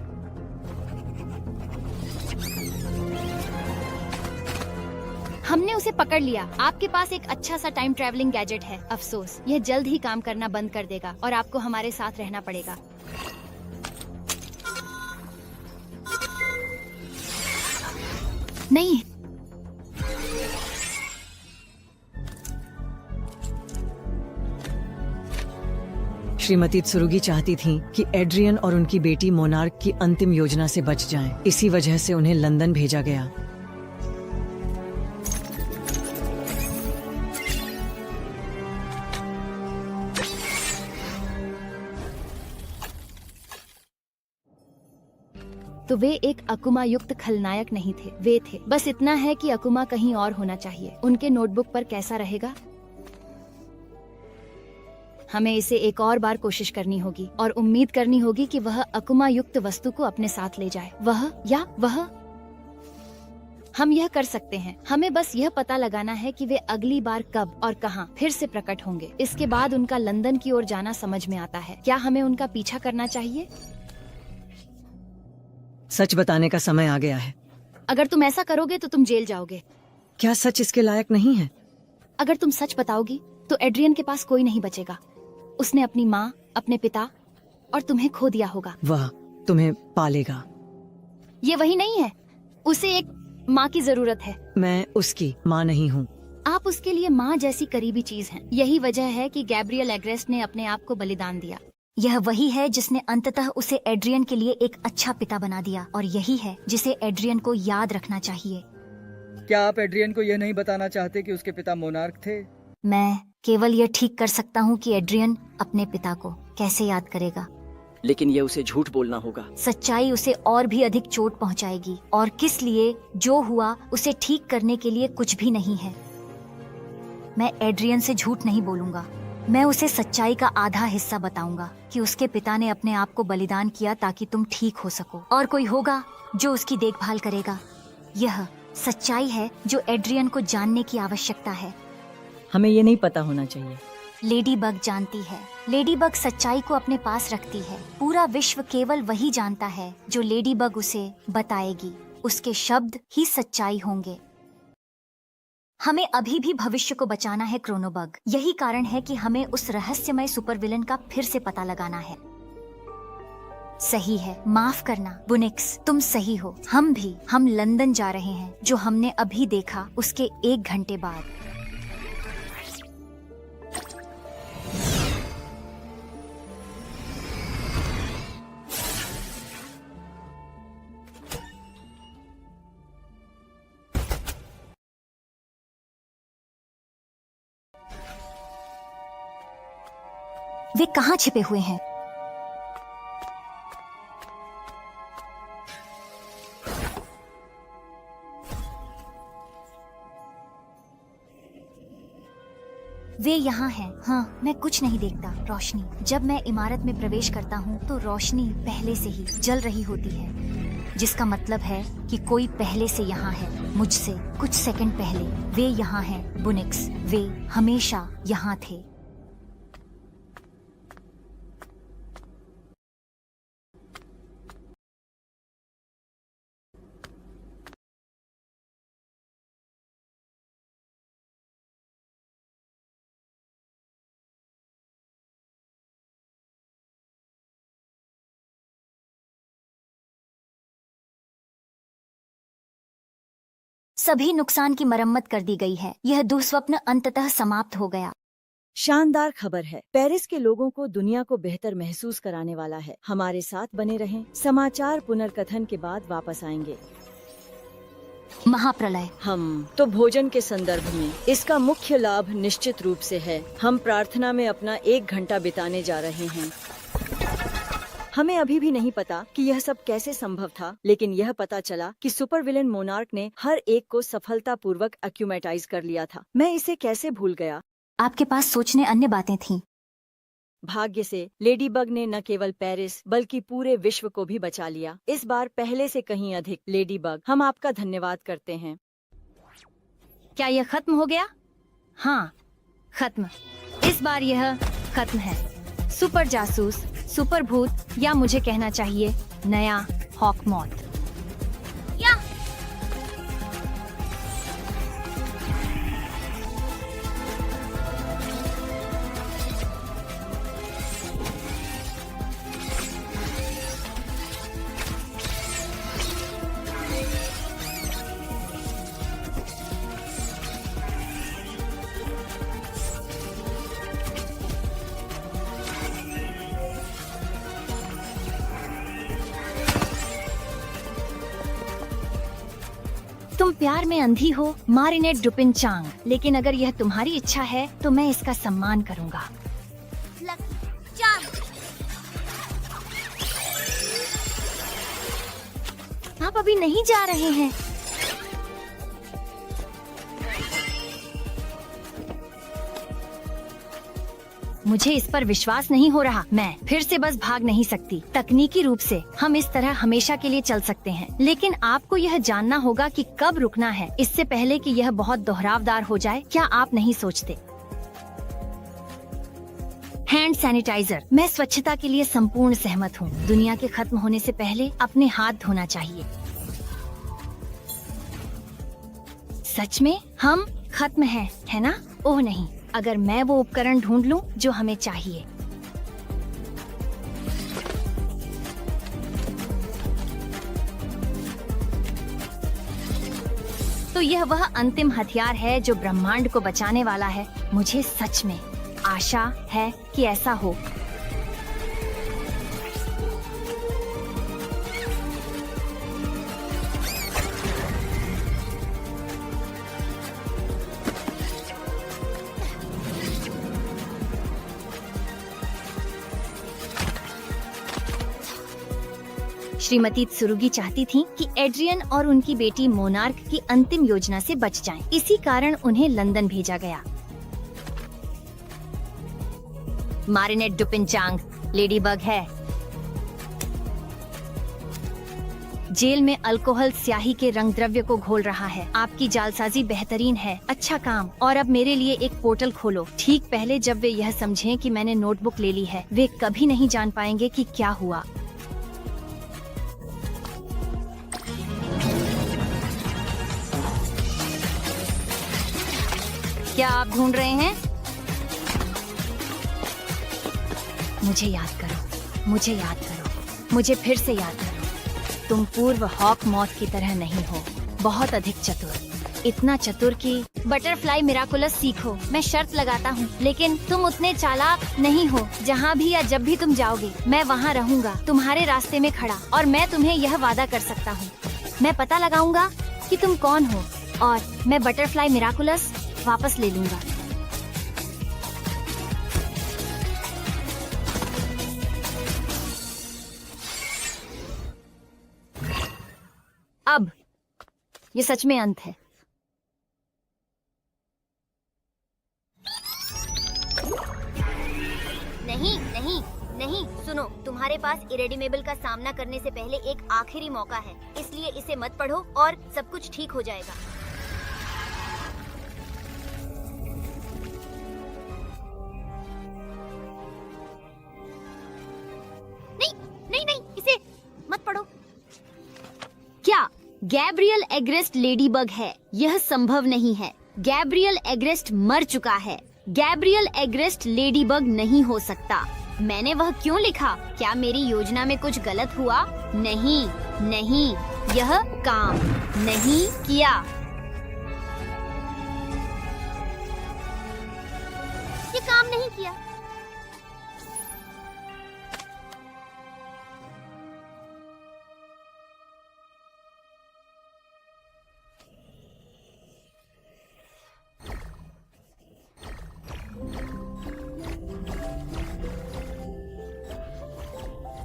हमने उसे पकड़ लिया। आपके पास एक अच्छा सा टाइम ट्रैवलिंग गैजेट है। अफसोस, यह जल्द ही काम करना बंद कर देगा और आपको हमारे साथ रहना पड़ेगा। नहीं, श्रीमती त्सुरुगी चाहती थीं कि एड्रियन और उनकी बेटी मोनार्क की अंतिम योजना से बच जाएं। इसी वजह से उन्हें लंदन भेजा गया। तो वे एक अकुमा युक्त खलनायक नहीं थे, वे थे। बस इतना है कि अकुमा कहीं और होना चाहिए। उनके नोटबुक पर कैसा रहेगा? हमें इसे एक और बार कोशिश करनी होगी और उम्मीद करनी होगी कि वह अकुमा युक्त वस्तु को अपने साथ ले जाए। वह हम यह कर सकते हैं। हमें बस यह पता लगाना है कि वे अगली बार कब और कहां फिर से प्रकट होंगे। इसके बाद उनका लंदन की ओर जाना समझ में आता है। क्या हमें उनका पीछा करना चाहिए? सच बताने का समय आ गया है। अगर तुम ऐसा करोगे तो तुम जेल जाओगे। क्या सच इसके लायक नहीं है? अगर तुम सच बताओगी तो एड्रियन के पास कोई नहीं बचेगा। उसने अपनी माँ, अपने पिता और तुम्हें खो दिया होगा। वह तुम्हें पालेगा। ये वही नहीं है। उसे एक माँ की जरूरत है। मैं उसकी माँ नहीं हूँ। आप उसके लिए माँ जैसी करीबी चीज हैं। यही वजह है कि गैब्रियल एग्रेस्ट ने अपने आप को बलिदान दिया। यह वही है जिसने अंततः उसे एड्रियन के लिए एक अच्छा पिता बना दिया और यही है जिसे एड्रियन को याद रखना चाहिए। क्या आप एड्रियन को यह नहीं बताना चाहते कि उसके पिता मोनार्क थे? मैं केवल यह ठीक कर सकता हूँ कि एड्रियन अपने पिता को कैसे याद करेगा। लेकिन ये उसे झूठ बोलना होगा। सच्चाई उसे और भी अधिक चोट पहुँचाएगी और किस लिए जो हुआ उसे ठीक करने के लिए कुछ भी नहीं है। मैं एड्रियन से झूठ नहीं बोलूंगा। मैं उसे सच्चाई का आधा हिस्सा बताऊंगा कि उसके पिता ने अपने आप को बलिदान किया ताकि तुम ठीक हो सको और कोई होगा जो उसकी देखभाल करेगा। यह सच्चाई है जो एड्रियन को जानने की आवश्यकता है। हमें ये नहीं पता होना चाहिए। लेडी बग जानती है। लेडी बग सच्चाई को अपने पास रखती है। पूरा विश्व केवल वही जानता है जो लेडी बग उसे बताएगी। उसके शब्द ही सच्चाई होंगे। हमें अभी भी भविष्य को बचाना है क्रोनोबग। यही कारण है कि हमें उस रहस्यमय सुपर विलन का फिर से पता लगाना है। सही है, माफ करना बुनिक्स, तुम सही हो। हम लंदन जा रहे हैं जो हमने अभी देखा उसके 1 घंटे बाद। वे कहाँ छिपे हुए हैं? वे यहाँ हैं। हाँ, मैं कुछ नहीं देखता। रोशनी। जब मैं इमारत में प्रवेश करता हूँ तो रोशनी पहले से ही जल रही होती है, जिसका मतलब है कि कोई पहले से यहाँ है, मुझसे कुछ सेकंड पहले। वे यहाँ हैं बुनिक्स। वे हमेशा यहाँ थे। सभी नुकसान की मरम्मत कर दी गई है। यह दुःस्वप्न अंततः समाप्त हो गया। शानदार खबर है। पेरिस के लोगों को दुनिया को बेहतर महसूस कराने वाला है। हमारे साथ बने रहें। समाचार पुनर्कथन के बाद वापस आएंगे। महाप्रलय। हम तो भोजन के संदर्भ में इसका मुख्य लाभ निश्चित रूप से है। हम प्रार्थना में अपना 1 घंटा बिताने जा रहे हैं। हमें अभी भी नहीं पता कि यह सब कैसे संभव था, लेकिन यह पता चला कि सुपर विलेन मोनार्क ने हर एक को सफलतापूर्वक एक्यूमेटाइज कर लिया था। मैं इसे कैसे भूल गया? आपके पास सोचने अन्य बातें थीं। भाग्य से लेडी बग ने न केवल पेरिस बल्कि पूरे विश्व को भी बचा लिया। इस बार पहले से कहीं अधिक। लेडी बग, हम आपका धन्यवाद करते हैं। क्या यह खत्म हो गया? हाँ, खत्म। इस बार यह खत्म है। सुपर जासूस, सुपर भूत, या मुझे कहना चाहिए नया हॉकमॉथ। तुम प्यार में अंधी हो मारिनेट डुपिन चांग, लेकिन अगर यह तुम्हारी इच्छा है तो मैं इसका सम्मान करूंगा। आप अभी नहीं जा रहे हैं। मुझे इस पर विश्वास नहीं हो रहा। मैं फिर से बस भाग नहीं सकती। तकनीकी रूप से हम इस तरह हमेशा के लिए चल सकते हैं, लेकिन आपको यह जानना होगा कि कब रुकना है, इससे पहले कि यह बहुत दोहरावदार हो जाए। क्या आप नहीं सोचते? Hand sanitiser. मैं स्वच्छता के लिए संपूर्ण सहमत हूँ। दुनिया के खत्म होने से पहले अपने हाथ धोना चाहिए। सच में हम खत्म हैं, है ना? ओह नहीं, अगर मैं वो उपकरण ढूंढ लूं जो हमें चाहिए। तो यह वह अंतिम हथियार है जो ब्रह्मांड को बचाने वाला है। मुझे सच में आशा है कि ऐसा हो। श्रीमती त्सुरुगी चाहती थीं कि एड्रियन और उनकी बेटी मोनार्क की अंतिम योजना से बच जाएं। इसी कारण उन्हें लंदन भेजा गया। मारिनेट डुपिन चांग लेडी बग है। जेल में अल्कोहल स्याही के रंग द्रव्य को घोल रहा है। आपकी जालसाजी बेहतरीन है। अच्छा काम। और अब मेरे लिए एक पोर्टल खोलो। ठीक पहले जब वे यह समझें कि मैंने नोटबुक ले ली है, वे कभी नहीं जान पाएंगे कि क्या हुआ। क्या आप ढूंढ रहे हैं? मुझे याद करो, मुझे याद करो, मुझे फिर से याद करो। तुम पूर्व हॉक मौत की तरह नहीं हो, बहुत अधिक चतुर, इतना चतुर कि बटरफ्लाई मिराकुलस सीखो। मैं शर्त लगाता हूँ, लेकिन तुम उतने चालाक नहीं हो। जहाँ भी या जब भी तुम जाओगे, मैं वहाँ रहूँगा, तुम्हारे रास्ते में खड़ा, और मैं तुम्हें यह वादा कर सकता हूँ, मैं पता लगाऊंगा कि तुम कौन हो, और मैं बटरफ्लाई मिराकुलस वापस ले लूंगा। अब ये सच में अंत है। नहीं नहीं नहीं, सुनो, तुम्हारे पास इरेडिमेबल का सामना करने से पहले एक आखिरी मौका है, इसलिए इसे मत पढ़ो और सब कुछ ठीक हो जाएगा। नहीं, इसे मत पढ़ो। क्या गैब्रियल एग्रेस्ट लेडीबग है? यह संभव नहीं है। गैब्रियल एग्रेस्ट मर चुका है। गैब्रियल एग्रेस्ट लेडीबग नहीं हो सकता। मैंने वह क्यों लिखा? क्या मेरी योजना में कुछ गलत हुआ? नहीं, यह काम नहीं किया। ये काम नहीं किया।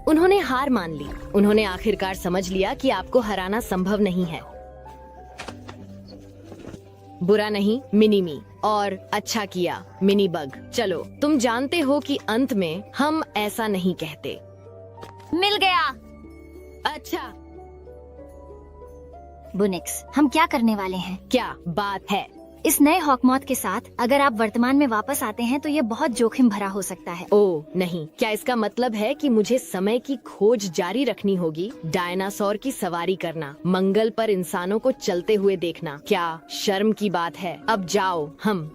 उन्होंने हार मान ली। उन्होंने आखिरकार समझ लिया कि आपको हराना संभव नहीं है। बुरा नहीं मिनी मी, और अच्छा किया मिनी बग। चलो, तुम जानते हो कि अंत में हम ऐसा नहीं कहते। मिल गया। अच्छा बुनिक्स, हम क्या करने वाले हैं? क्या बात है? इस नए हॉकमॉथ के साथ अगर आप वर्तमान में वापस आते हैं तो यह बहुत जोखिम भरा हो सकता है। ओह नहीं, क्या इसका मतलब है कि मुझे समय की खोज जारी रखनी होगी? डायनासोर की सवारी करना, मंगल पर इंसानों को चलते हुए देखना, क्या शर्म की बात है? अब जाओ, हम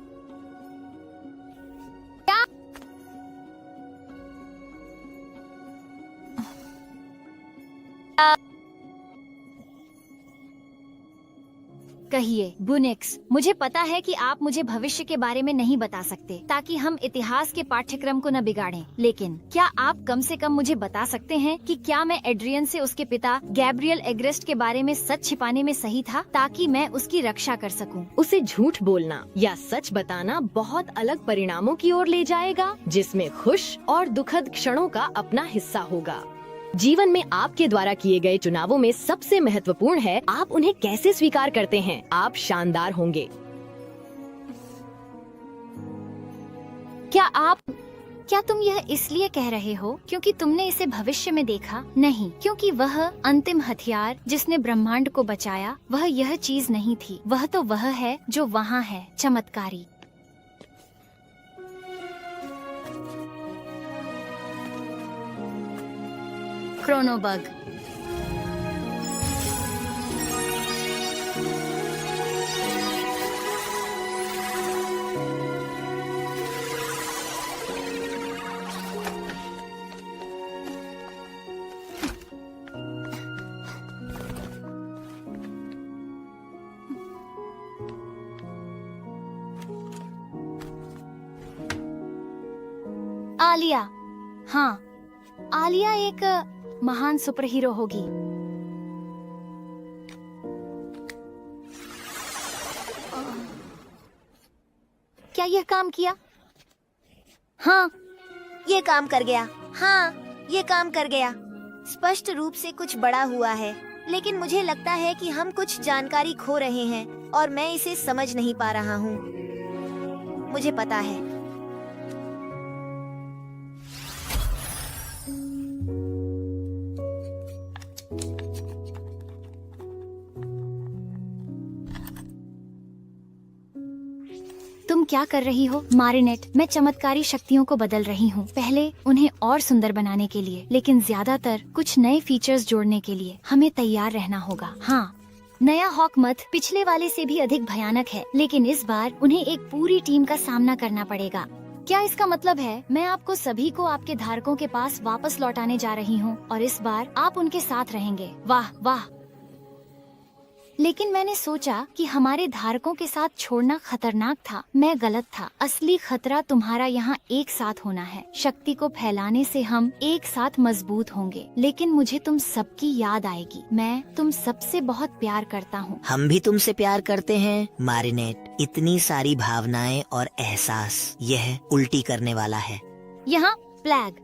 कहिए बुनिक्स, मुझे पता है कि आप मुझे भविष्य के बारे में नहीं बता सकते ताकि हम इतिहास के पाठ्यक्रम को न बिगाड़ें, लेकिन क्या आप कम से कम मुझे बता सकते हैं कि क्या मैं एड्रियन से उसके पिता गैब्रियल एग्रेस्ट के बारे में सच छिपाने में सही था ताकि मैं उसकी रक्षा कर सकूं? उसे झूठ बोलना या सच बताना बहुत अलग परिणामों की ओर ले जाएगा, जिसमें खुश और दुखद क्षणों का अपना हिस्सा होगा। जीवन में आपके द्वारा किए गए चुनावों में सबसे महत्वपूर्ण है आप उन्हें कैसे स्वीकार करते हैं। आप शानदार होंगे। क्या तुम यह इसलिए कह रहे हो क्योंकि तुमने इसे भविष्य में देखा? नहीं, क्योंकि वह अंतिम हथियार जिसने ब्रह्मांड को बचाया वह यह चीज नहीं थी। वह तो वह है जो वहाँ है, चमत्कारी। क्रोनोबग। आलिया। हाँ, आलिया एक महान सुपर हीरो होगी। क्या यह काम किया? हाँ, ये काम कर गया। हाँ, ये काम कर गया। स्पष्ट रूप से कुछ बड़ा हुआ है, लेकिन मुझे लगता है कि हम कुछ जानकारी खो रहे हैं और मैं इसे समझ नहीं पा रहा हूँ। मुझे पता है। तुम क्या कर रही हो मारिनेट? मैं चमत्कारी शक्तियों को बदल रही हूँ, पहले उन्हें और सुंदर बनाने के लिए, लेकिन ज्यादातर कुछ नए फीचर्स जोड़ने के लिए। हमें तैयार रहना होगा। हाँ, नया हॉक मथ पिछले वाले से भी अधिक भयानक है, लेकिन इस बार उन्हें एक पूरी टीम का सामना करना पड़ेगा। क्या इसका मतलब है मैं आपको सभी को आपके धारकों के पास वापस लौटाने जा रही हूँ और इस बार आप उनके साथ रहेंगे? वाह वाह। लेकिन मैंने सोचा कि हमारे धारकों के साथ छोड़ना खतरनाक था। मैं गलत था। असली खतरा तुम्हारा यहाँ एक साथ होना है। शक्ति को फैलाने से हम एक साथ मजबूत होंगे, लेकिन मुझे तुम सबकी याद आएगी। मैं तुम सबसे बहुत प्यार करता हूँ। हम भी तुमसे प्यार करते हैं मारिनेट। इतनी सारी भावनाएं और एहसास, यह उल्टी करने वाला है। यहाँ प्लैग,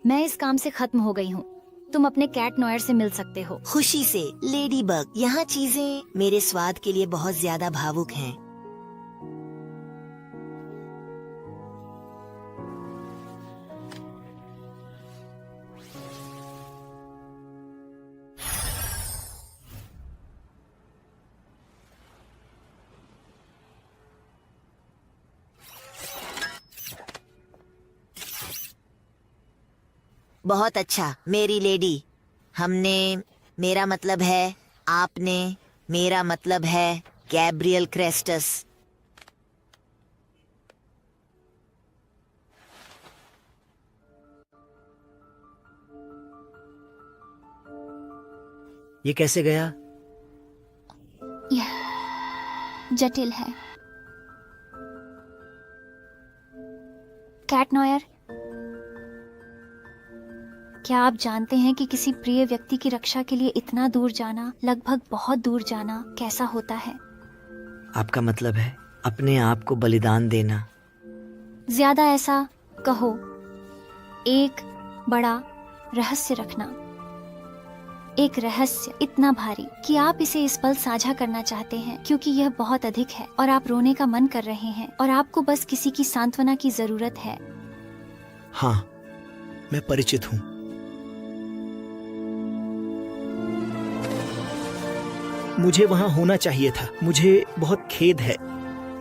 मैं इस काम से खत्म हो गई हूँ। तुम अपने कैट नॉयर से मिल सकते हो। खुशी से लेडी बग। यहाँ चीजें मेरे स्वाद के लिए बहुत ज्यादा भावुक हैं। बहुत अच्छा मेरी लेडी। हमने, मेरा मतलब है आपने, मेरा मतलब है गैब्रियल क्रेस्टस। ये कैसे गया? यह जटिल है। कैट नॉयर, क्या आप जानते हैं कि किसी प्रिय व्यक्ति की रक्षा के लिए इतना दूर जाना, लगभग बहुत दूर जाना, कैसा होता है? आपका मतलब है अपने आप को बलिदान देना? ज्यादा ऐसा कहो, एक बड़ा रहस्य रखना। एक रहस्य इतना भारी कि आप इसे इस पल साझा करना चाहते हैं, क्योंकि यह बहुत अधिक है और आप रोने का मन कर रहे हैं और आपको बस किसी की सांत्वना की जरूरत है। हाँ, मैं परिचित हूँ। मुझे वहाँ होना चाहिए था। मुझे बहुत खेद है।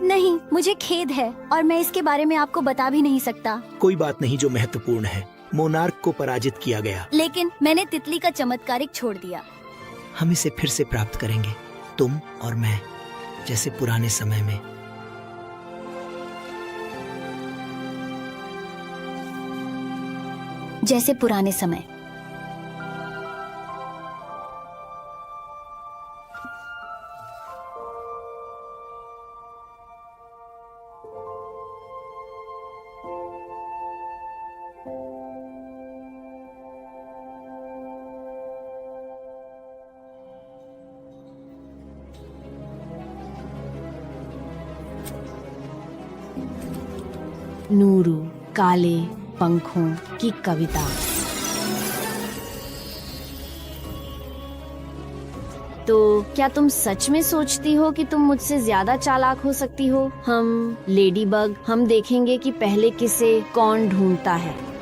नहीं, मुझे खेद है और मैं इसके बारे में आपको बता भी नहीं सकता। कोई बात नहीं जो महत्वपूर्ण है। मोनार्क को पराजित किया गया, लेकिन मैंने तितली का चमत्कारिक छोड़ दिया। हम इसे फिर से प्राप्त करेंगे, तुम और मैं, जैसे पुराने समय में। जैसे पुराने समय। नूरू काले पंखों की कविता। तो क्या तुम सच में सोचती हो कि तुम मुझसे ज्यादा चालाक हो सकती हो? हम लेडी बग, हम देखेंगे कि पहले किसे कौन ढूंढता है।